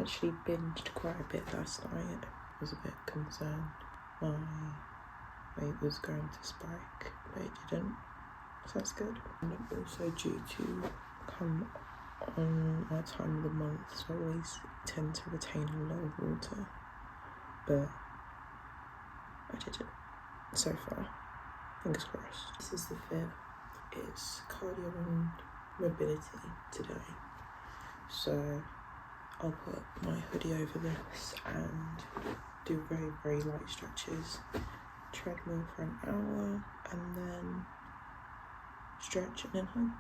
actually binged quite a bit last night. I was a bit concerned my weight was going to spike, but it didn't, so that's good. And also due to come on my time of the month, so I always tend to retain a lot of water, but I did it so far, fingers crossed. This is the fit. It's cardio and mobility today, so I'll put my hoodie over this and do very, very light stretches, treadmill for an hour, and then stretch and then home.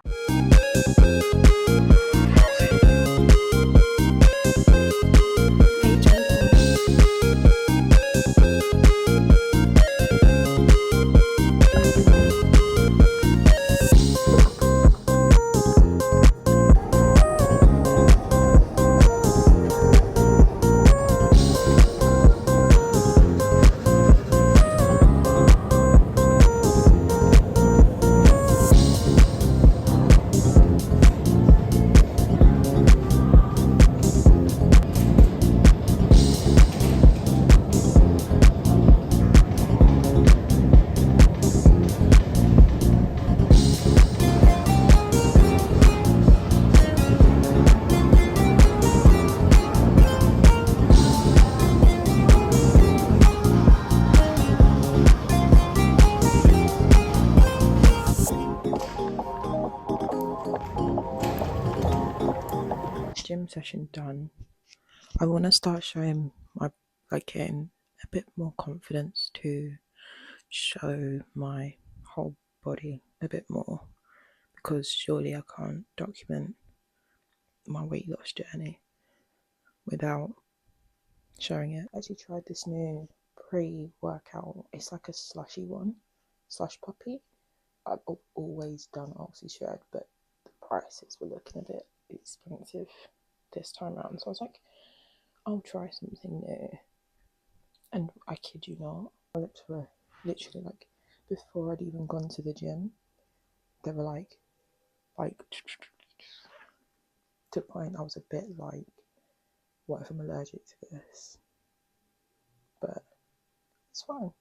Gym session done. I want to start showing my, getting a bit more confidence to show my whole body a bit more, because surely I can't document my weight loss journey without showing it. I actually tried this new pre-workout. It's like a slushy one, Slush Puppy. I've always done OxyShred, but the prices were looking a bit expensive this time around, so I was like, I'll try something new. And I kid you not, my lips were literally like, before I'd even gone to the gym, they were like to the point I was a bit like, what if I'm allergic to this? But it's fine.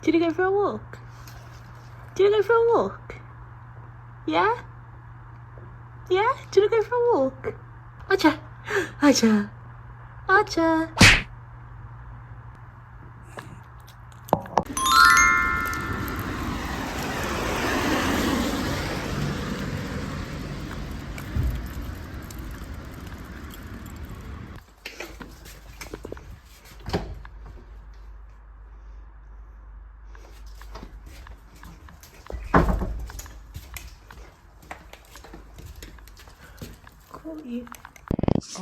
Did you go for a walk? Did you go for a walk? Yeah? Yeah? Did you go for a walk? Acha! Acha! Acha!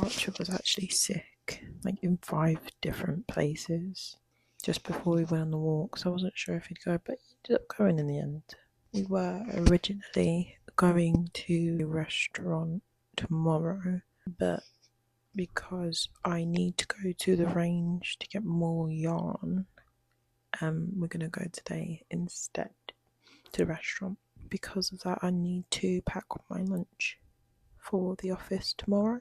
Archer was actually sick, like in 5 different places, just before we went on the walk, so I wasn't sure if he'd go, but he ended up going in the end. We were originally going to a restaurant tomorrow, but because I need to go to the range to get more yarn, we're going to go today instead to the restaurant. Because of that, I need to pack my lunch for the office tomorrow.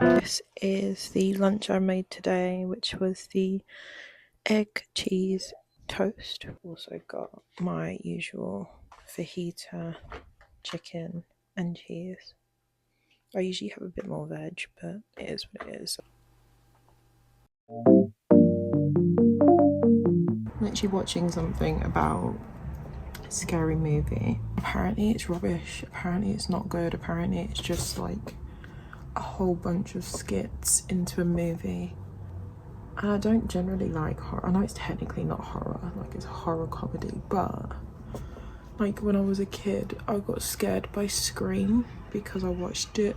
This is the lunch I made today, which was the egg, cheese, toast. Also got my usual fajita, chicken and cheese. I usually have a bit more veg, but it is what it is. I'm actually watching something about a scary movie. Apparently it's rubbish, apparently it's not good, apparently it's just like a whole bunch of skits into a movie. And I don't generally like horror. I know it's technically not horror, like it's a horror comedy, but like when I was a kid, I got scared by Scream because I watched it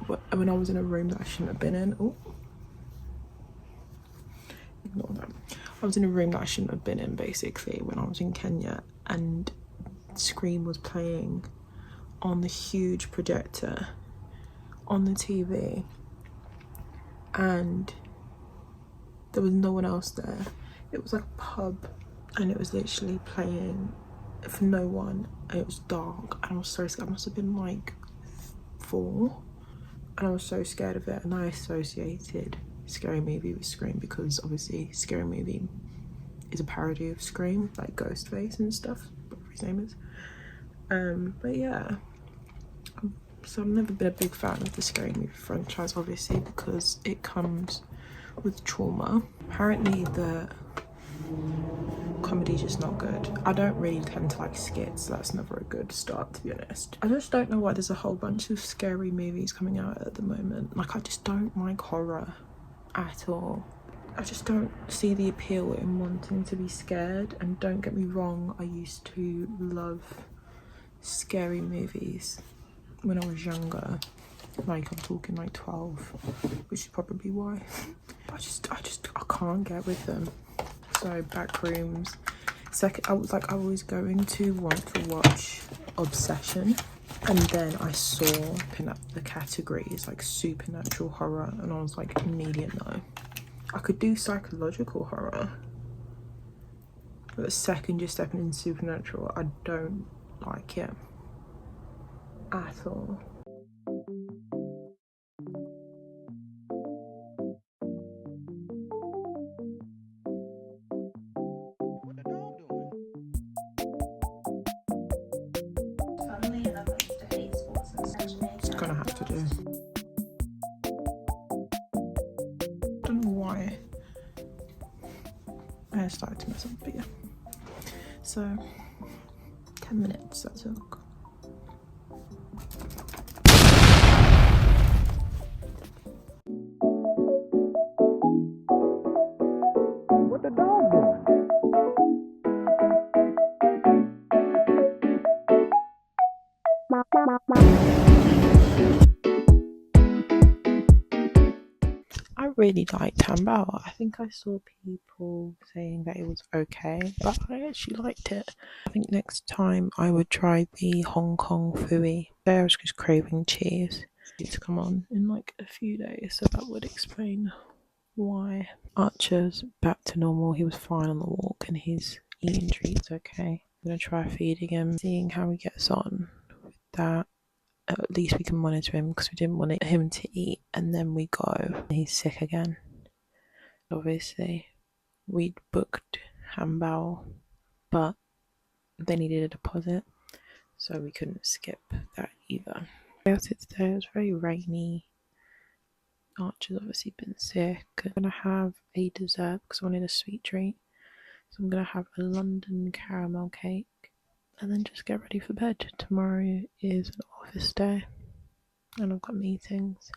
when I was in a room that I shouldn't have been in. Oh, ignore that. I was in a room that I shouldn't have been in basically when I was in Kenya, and Scream was playing on the huge projector on the TV, and there was no one else there. It was like a pub and it was literally playing for no one, and it was dark and I was so scared. I must have been like 4 and I was so scared of it, and I associated Scary Movie with Scream because obviously Scary Movie is a parody of Scream, like Ghostface and stuff, whatever his name is. But yeah, so I've never been a big fan of the Scary Movie franchise, obviously, because it comes with trauma. Apparently the comedy's just not good. I don't really tend to like skits, so that's never a good start, to be honest. I just don't know why there's a whole bunch of scary movies coming out at the moment. Like, I just don't like horror at all. I just don't see the appeal in wanting to be scared, and don't get me wrong, I used to love scary movies when I was younger. Like, I'm talking like 12, which is probably why. I can't get with them. So Backrooms. Second, I was going to want to watch Obsession, and then I saw the categories like supernatural horror, and I was like, immediate no. I could do psychological horror, but the second you're stepping in supernatural, I don't like it at all. It's gonna have to do. I don't know why I started to mess up, but yeah. So 10 minutes that took. What the dog doing? I really liked Hambao. I think I saw people saying that it was okay, but I actually liked it. I think next time I would try the Hong Kong Fooey. I was just craving cheese. It's come on in like a few days, so that would explain why. Archer's back to normal. He was fine on the walk and he's eating treats okay. I'm gonna try feeding him, seeing how he gets on with that. At least we can monitor him because we didn't want him to eat and then we go and he's sick again. Obviously, we'd booked Hambao, but they needed a deposit, so we couldn't skip that either. Out it today, it was very rainy. Archer's obviously been sick. I'm gonna have a dessert because I wanted a sweet treat. So I'm gonna have a London caramel cake and then just get ready for bed. Tomorrow is an office day and I've got meetings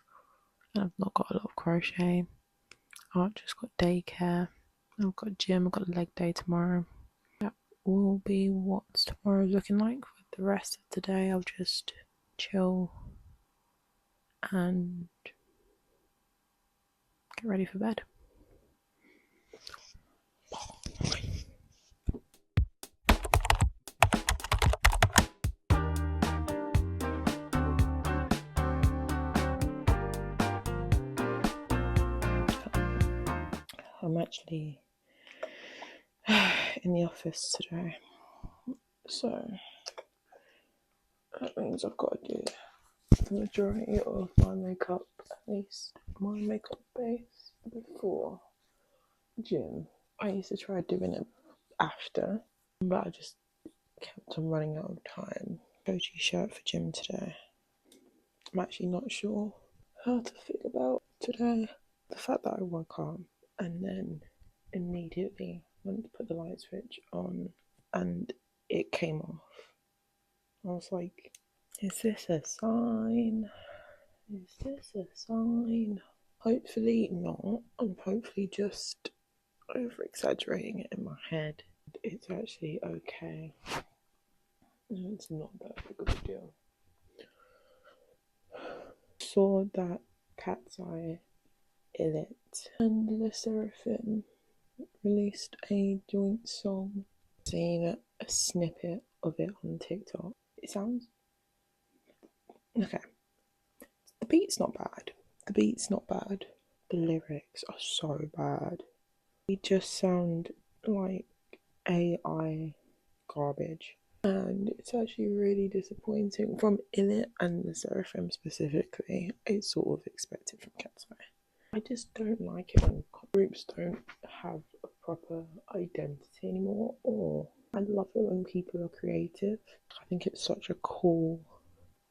and I've not got a lot of crochet. Archer's got daycare. I've got gym. I've got a leg day tomorrow. That will be what tomorrow's looking like. For the rest of the day, I'll just chill and get ready for bed. I'm actually in the office today, so that means I've got to do the majority of my makeup, at least my makeup base, before gym. I used to try doing it after, but I just kept on running out of time. Cozy shirt for gym today. I'm actually not sure how to feel about today. The fact that I woke up and then immediately went to put the light switch on and it came off. I was like, is this a sign? Is this a sign? Hopefully not. I'm hopefully just over exaggerating it in my head. It's actually okay. It's not that big of a deal. Saw that Cat's Eye, Illit, and Le Seraphim released a joint song. Seen a snippet of it on TikTok. It sounds okay. The beat's not bad. The lyrics are so bad. They just sound like AI garbage. And it's actually really disappointing from Illit and the Seraphim specifically. It's sort of expected from Cat's Eye. I just don't like it when groups don't have a proper identity anymore, or I love it when people are creative. I think it's such a cool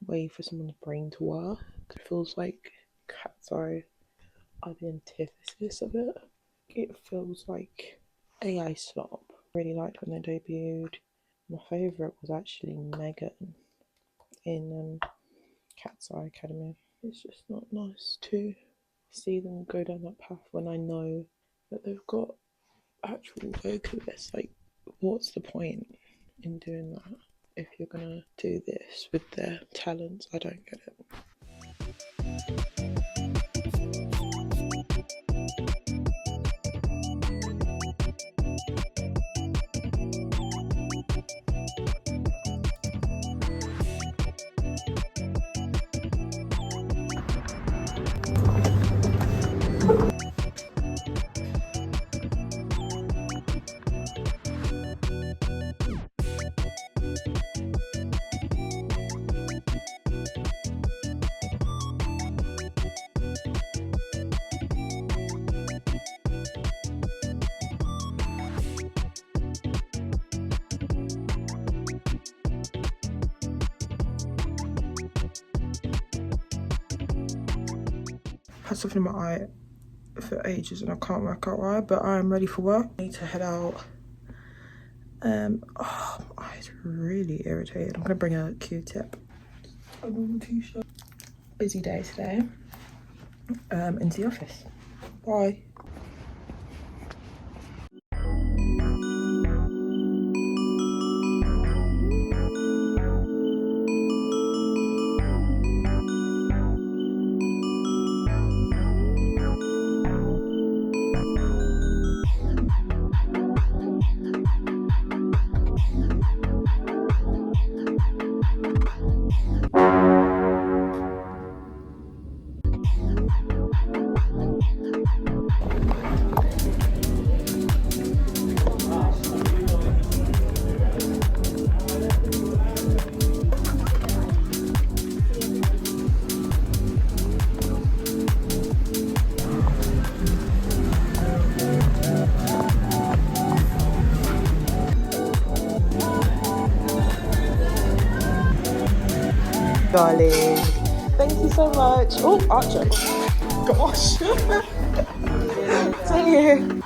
way for someone's brain to work. It feels like Cat's Eye are the antithesis of it. It feels like AI slop. Really liked when they debuted. My favourite was actually Megan in Cat's Eye Academy. It's just not nice to see them go down that path when I know that they've got actual vocalists. Like, what's the point in doing that if you're gonna do this with their talents? I don't get it. Had something in my eye for ages and I can't work out why, but I am ready for work. I need to head out. My eye's really irritated. I'm gonna bring a Q-tip. A normal t-shirt. Busy day today. Into the office. Bye. Darling, thank you so much. Oh, Archer. Gosh. Thank you.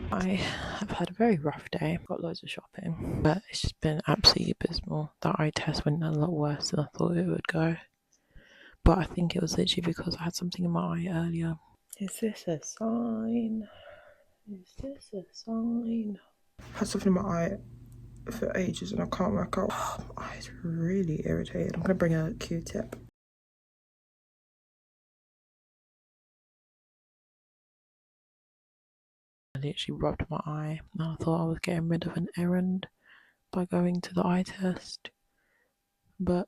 I have had a very rough day. Got loads of shopping, but it's just been absolutely abysmal. That eye test went a lot worse than I thought it would go. But I think it was literally because I had something in my eye earlier. Is this a sign? Is this a sign? I had something in my eye for ages and I can't work out. My eye's really irritated. I'm gonna bring a Q-tip. I literally rubbed my eye and I thought I was getting rid of an errand, by going to the eye test, but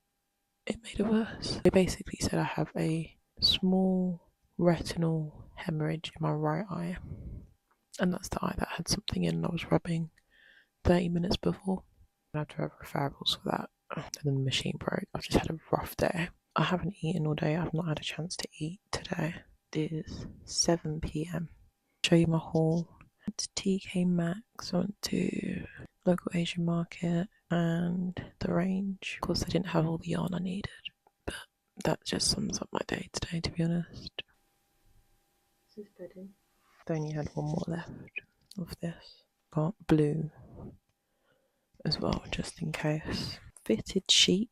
it made it worse. They basically said I have a small retinal hemorrhage in my right eye, and that's the eye that had something in and I was rubbing 30 minutes before. I had to have referrals for that, and then the machine broke. I've just had a rough day. I haven't eaten all day. I've not had a chance to eat today. It is 7 p.m. Show you my haul. Went to TK Maxx, went to local Asian market and the range. Of course, I didn't have all the yarn I needed, but that just sums up my day today, to be honest. This is bedding. I only had one more left of this. Got blue as well, just in case. Fitted sheet.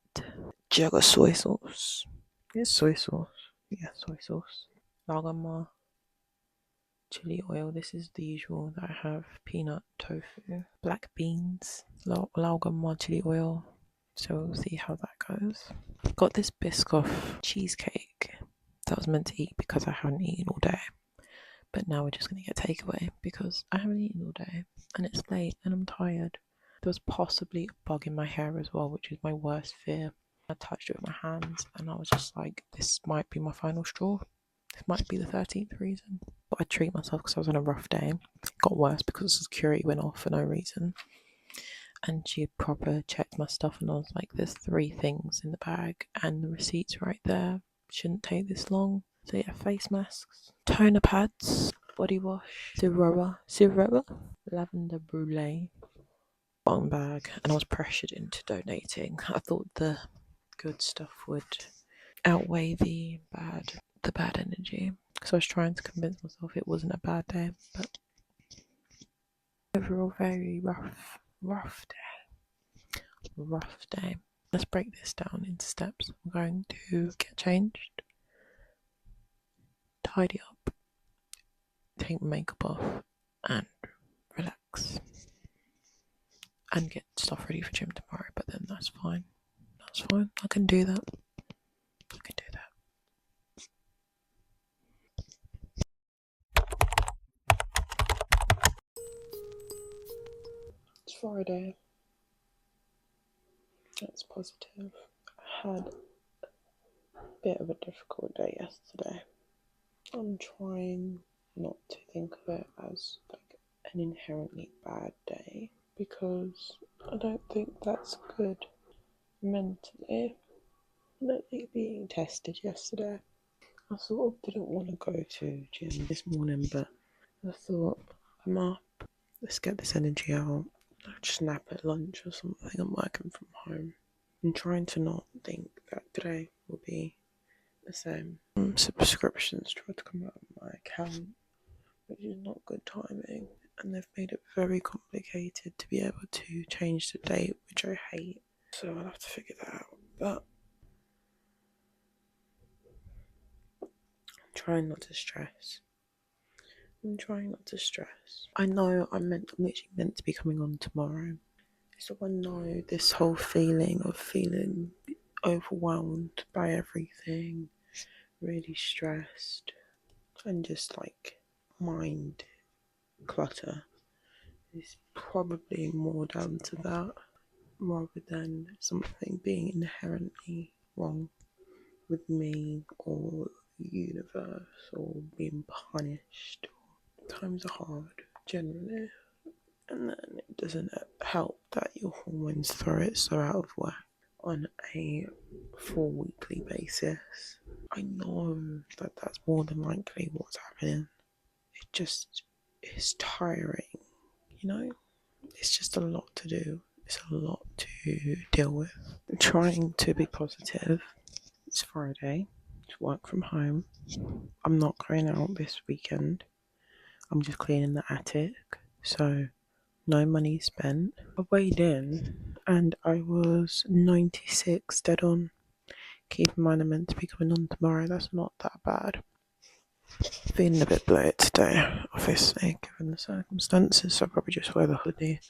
Jug of soy sauce. It's soy sauce. Yeah, soy sauce. Lagamar. Chili oil. This is the usual that I have. Peanut tofu. Black beans. Lagamar chili oil. So we'll see how that goes. Got this Biscoff cheesecake that I was meant to eat because I haven't eaten all day. But now we're just going to get takeaway because I haven't eaten all day and it's late and I'm tired. There was possibly a bug in my hair as well, which is my worst fear. I touched it with my hands and I was just like, this might be my final straw. This might be the 13th reason. But I treat myself because I was on a rough day. It got worse because security went off for no reason. And she proper checked my stuff and I was like, there's 3 things in the bag and the receipt's right there. Shouldn't take this long. So yeah, face masks, toner pads, body wash, Cirrera, lavender brulee, one bag, and I was pressured into donating. I thought the good stuff would outweigh the bad energy. So I was trying to convince myself it wasn't a bad day, but overall very rough day. Let's break this down into steps. I'm going to get changed, tidy up, take my makeup off and relax and get stuff ready for gym tomorrow, but then that's fine. I can do that. It's Friday. That's positive. I had a bit of a difficult day yesterday. I'm trying not to think of it as like an inherently bad day because I don't think that's good mentally. I don't think being tested yesterday. I sort of didn't want to go to gym this morning, but I thought I'm up. Let's get this energy out. I'll just nap at lunch or something. I'm working from home. I'm trying to not think that today will be the same. Subscriptions tried to come out of my account, which is not good timing, and they've made it very complicated to be able to change the date, which I hate. So I'll have to figure that out. But I'm trying not to stress. I know I'm literally meant to be coming on tomorrow. So I know this whole feeling of feeling overwhelmed by everything, really stressed, and just like mind clutter is probably more down to that rather than something being inherently wrong with me or the universe or being punished. Times are hard generally, and then it doesn't help that your hormones throw it so out of whack on a 4 weekly basis. I know that that's more than likely what's happening. It just is tiring, you know? It's just a lot to do. It's a lot to deal with. I'm trying to be positive. It's Friday. It's work from home. I'm not going out this weekend. I'm just cleaning the attic. So no money spent. I weighed in and I was 96 dead on. Keep in mind I'm meant to be coming on tomorrow. That's not that bad. Feeling a bit bloated today, obviously, given the circumstances, so I'll probably just wear the hoodie.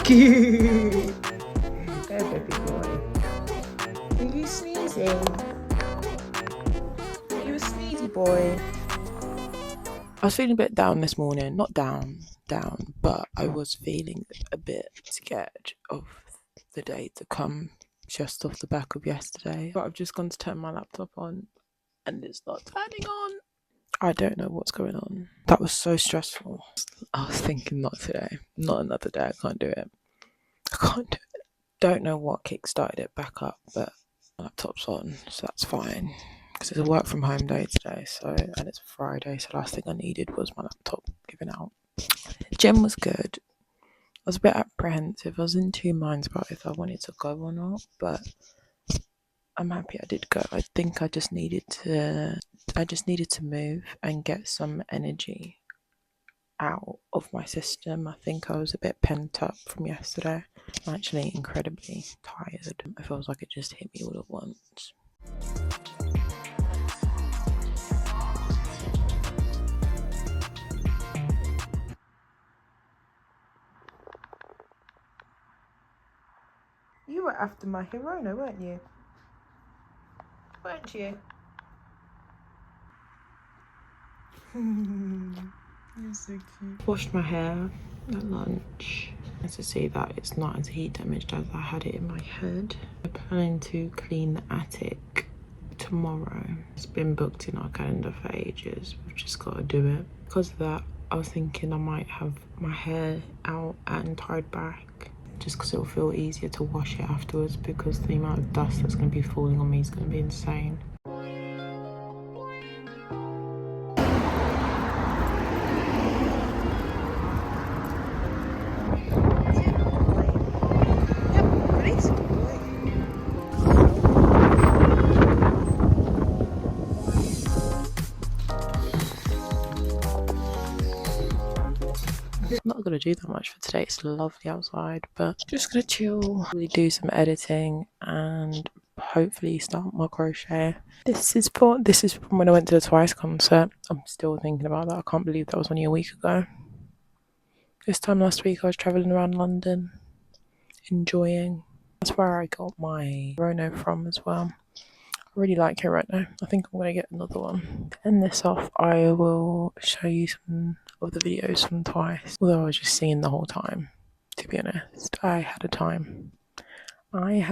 Cute. There, baby boy. Are you sneezing? Are you a sneezy boy? I was feeling a bit down this morning. Not down, but I was feeling a bit scared of the day to come just off the back of yesterday. But I've just gone to turn my laptop on and it's not turning on. I don't know what's going on. That was so stressful. I was thinking, not today, not another day. I can't do it. I can't do it. Don't know what kick-started it back up, but my laptop's on, so that's fine. Because it's a work from home day today, and it's Friday, so last thing I needed was my laptop giving out. The gym was good. I was a bit apprehensive. I was in two minds about if I wanted to go or not, but I'm happy I did go. I think I just needed to move and get some energy out of my system. I think I was a bit pent up from yesterday. I'm actually incredibly tired. It feels like it just hit me all at once. You were after my Hirona, weren't you? Weren't you? You're so cute. Washed my hair at lunch. Nice to see that it's not as heat damaged as I had it in my head. We're planning to clean the attic tomorrow. It's been booked in our calendar for ages. We've just got to do it. Because of that, I was thinking I might have my hair out and tied back, just because it'll feel easier to wash it afterwards, because the amount of dust that's going to be falling on me is going to be insane. I'm not going to do that much for today. It's lovely outside, but just going to chill, really do some editing and hopefully start my crochet. This is from when I went to the Twice concert. I'm still thinking about that. I can't believe that was only a week ago. This time last week I was travelling around London, enjoying. That's where I got my Hirono from as well. I really like Hirono. I think I'm going to get another one. To end this off, I will show you some of the videos from Twice. Although I was just singing the whole time, to be honest. I had a time. My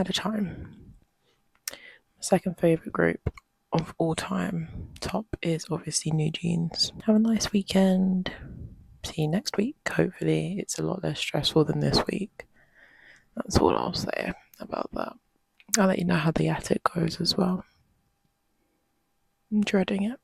second favourite group of all time, top, is obviously New Jeans. Have a nice weekend. See you next week. Hopefully it's a lot less stressful than this week. That's all I'll say about that. I'll let you know how the attic goes as well. I'm dreading it.